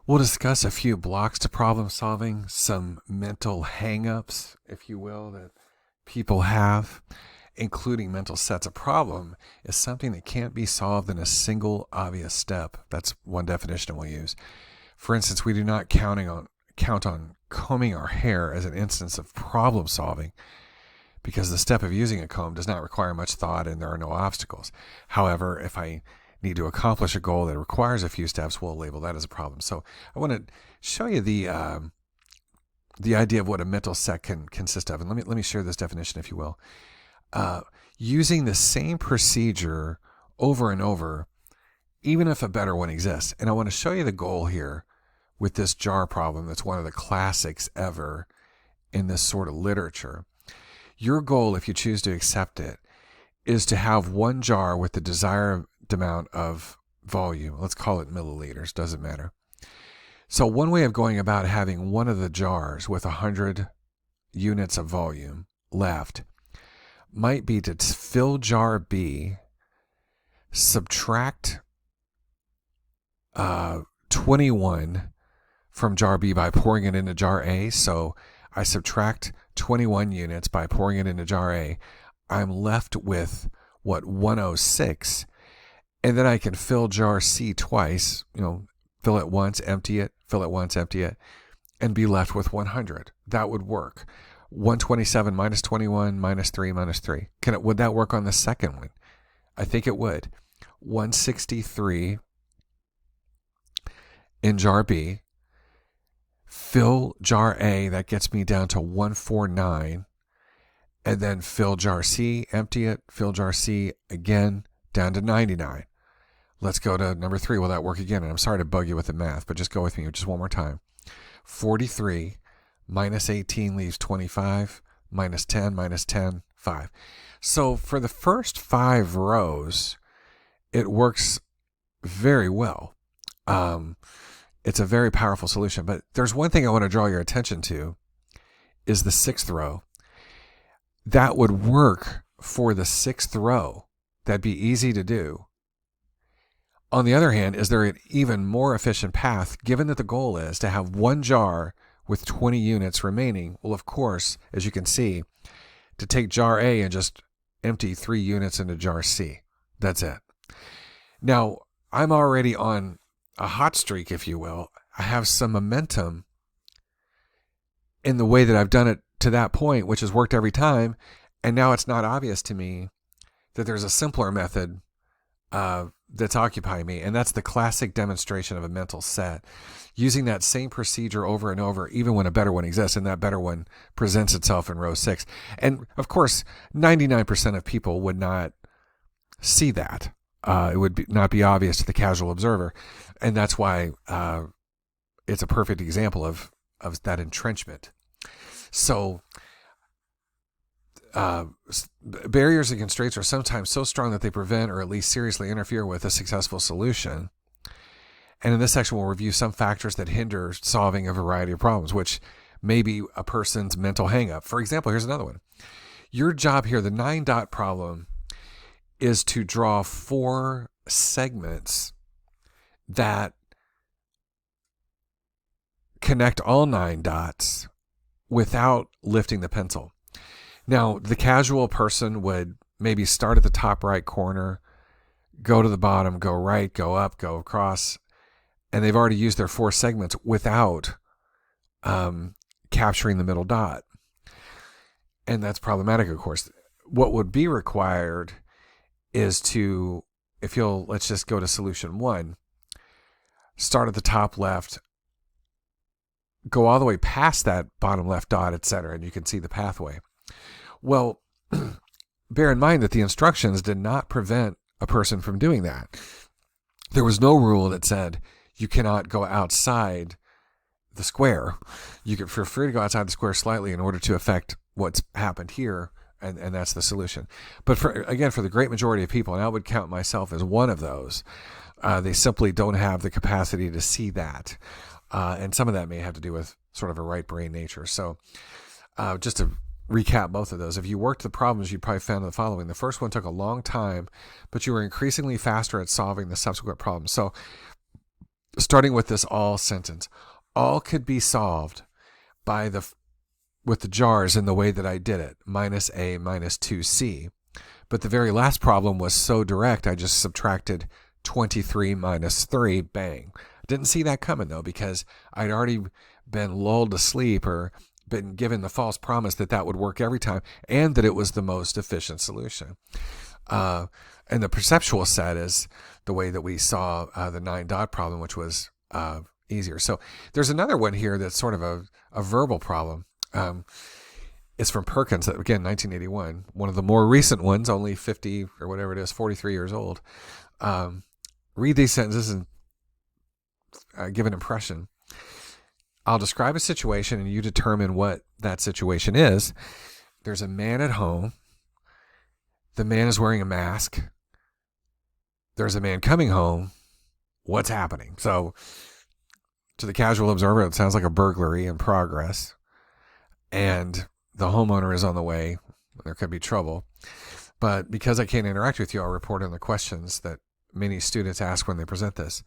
We'll discuss a few blocks to problem solving, some mental hang-ups, if you will, that people have, including mental sets. A problem is something that can't be solved in a single obvious step. That's one definition we'll use. For instance, we do not count on combing our hair as an instance of problem solving because the step of using a comb does not require much thought and there are no obstacles. However, if I need to accomplish a goal that requires a few steps, we'll label that as a problem. So I want to show you the idea of what a mental set can consist of. And let me share this definition, if you will. Using the same procedure over and over, even if a better one exists. And I want to show you the goal here with this jar problem that's one of the classics ever in this sort of literature. Your goal, if you choose to accept it, is to have one jar with the desired amount of volume. Let's call it milliliters, doesn't matter. So one way of going about having one of the jars with 100 units of volume left might be to fill jar B, subtract 21 from jar B by pouring it into jar A. So I subtract 21 units by pouring it into jar A. I'm left with 106, and then I can fill jar C twice, fill it once, empty it, fill it once, empty it, and be left with 100. That would work. 127 minus 21 minus 3 minus 3. Would that work on the second one? I think it would. 163 in jar B. Fill jar A, that gets me down to 149. And then fill jar C, empty it, fill jar C again, down to 99. Let's go to number 3. Will that work again? And I'm sorry to bug you with the math, but just go with me just one more time. 43 minus 18 leaves 25, minus 10, 5. So for the first 5 rows, it works very well. It's a very powerful solution. But there's one thing I want to draw your attention to is the 6th row. That would work for the 6th row. That'd be easy to do. On the other hand, is there an even more efficient path, given that the goal is to have one jar with 20 units remaining? Well, of course, as you can see, to take jar A and just empty 3 units into jar C. That's it. Now, I'm already on a hot streak, if you will. I have some momentum in the way that I've done it to that point, which has worked every time. And now it's not obvious to me that there's a simpler method that's occupying me. And that's the classic demonstration of a mental set. Using that same procedure over and over, even when a better one exists, and that better one presents itself in row 6. And of course, 99% of people would not see that. It would not be obvious to the casual observer. And that's why it's a perfect example of that entrenchment. So barriers and constraints are sometimes so strong that they prevent or at least seriously interfere with a successful solution. And in this section, we'll review some factors that hinder solving a variety of problems, which may be a person's mental hang-up. For example, here's another one. Your job here, the 9-dot problem, is to draw 4 segments that connect all 9 dots without lifting the pencil. Now, the casual person would maybe start at the top right corner, go to the bottom, go right, go up, go across, and they've already used their 4 segments without capturing the middle dot. And that's problematic, of course. What would be required is to, let's just go to solution 1, start at the top left, go all the way past that bottom left dot, etc., and you can see the pathway. Well, bear in mind that the instructions did not prevent a person from doing that. There was no rule that said you cannot go outside the square. You're free to go outside the square slightly in order to affect what's happened here, and that's the solution. But for the great majority of people, and I would count myself as one of those, they simply don't have the capacity to see that. And some of that may have to do with sort of a right brain nature. So just to recap both of those, if you worked the problems, you probably found the following. The first one took a long time, but you were increasingly faster at solving the subsequent problems. So starting with this all sentence, all could be solved by with the jars in the way that I did it, minus A minus 2C. But the very last problem was so direct, I just subtracted 23 minus 3, bang. I didn't see that coming, though, because I'd already been lulled to sleep or been given the false promise that that would work every time and that it was the most efficient solution. And the perceptual set is the way that we saw the 9-dot problem, which was easier. So there's another one here that's sort of a verbal problem. It's from Perkins, again, 1981, one of the more recent ones, only 50 or whatever it is, 43 years old. Read these sentences and give an impression. I'll describe a situation and you determine what that situation is. There's a man at home. The man is wearing a mask. There's a man coming home. What's happening? So to the casual observer, it sounds like a burglary in progress. And the homeowner is on the way. There could be trouble. But because I can't interact with you, I'll report on the questions that many students ask when they present this.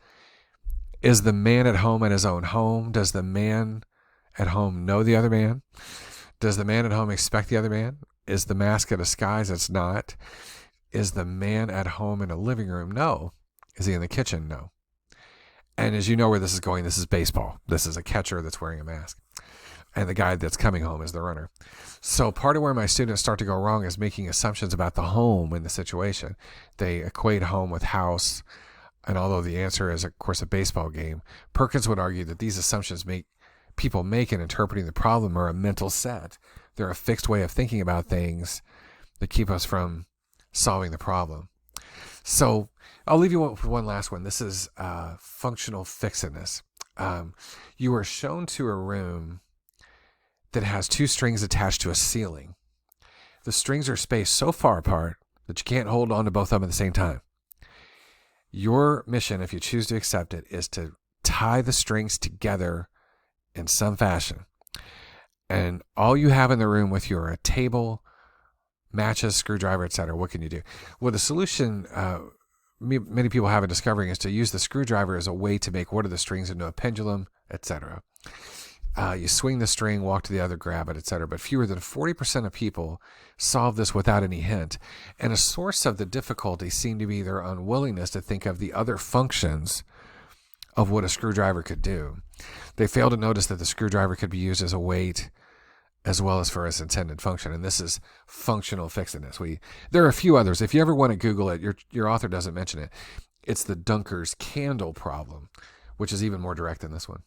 Is the man at home at his own home? Does the man at home know the other man? Does the man at home expect the other man? Is the mask a disguise? It's not. Is the man at home in a living room? No. Is he in the kitchen? No. And as you know where this is going, this is baseball. This is a catcher that's wearing a mask. And the guy that's coming home is the runner. So part of where my students start to go wrong is making assumptions about the home in the situation. They equate home with house. And although the answer is, of course, a baseball game, Perkins would argue that these assumptions people make in interpreting the problem are a mental set. They're a fixed way of thinking about things that keep us from solving the problem. So I'll leave you with one last one. This is functional fixedness. You are shown to a room that has 2 strings attached to a ceiling. The strings are spaced so far apart that you can't hold on to both of them at the same time. Your mission, if you choose to accept it, is to tie the strings together in some fashion. And all you have in the room with you are a table, matches, screwdriver, etc. What can you do? Well, the solution many people have in discovering is to use the screwdriver as a way to make one of the strings into a pendulum, etc. You swing the string, walk to the other, grab it, etc. But fewer than 40% of people solve this without any hint. And a source of the difficulty seemed to be their unwillingness to think of the other functions of what a screwdriver could do. They fail to notice that the screwdriver could be used as a weight as well as for its intended function. And this is functional fixedness. There are a few others. If you ever want to Google it, your author doesn't mention it. It's the Dunker's candle problem, which is even more direct than this one.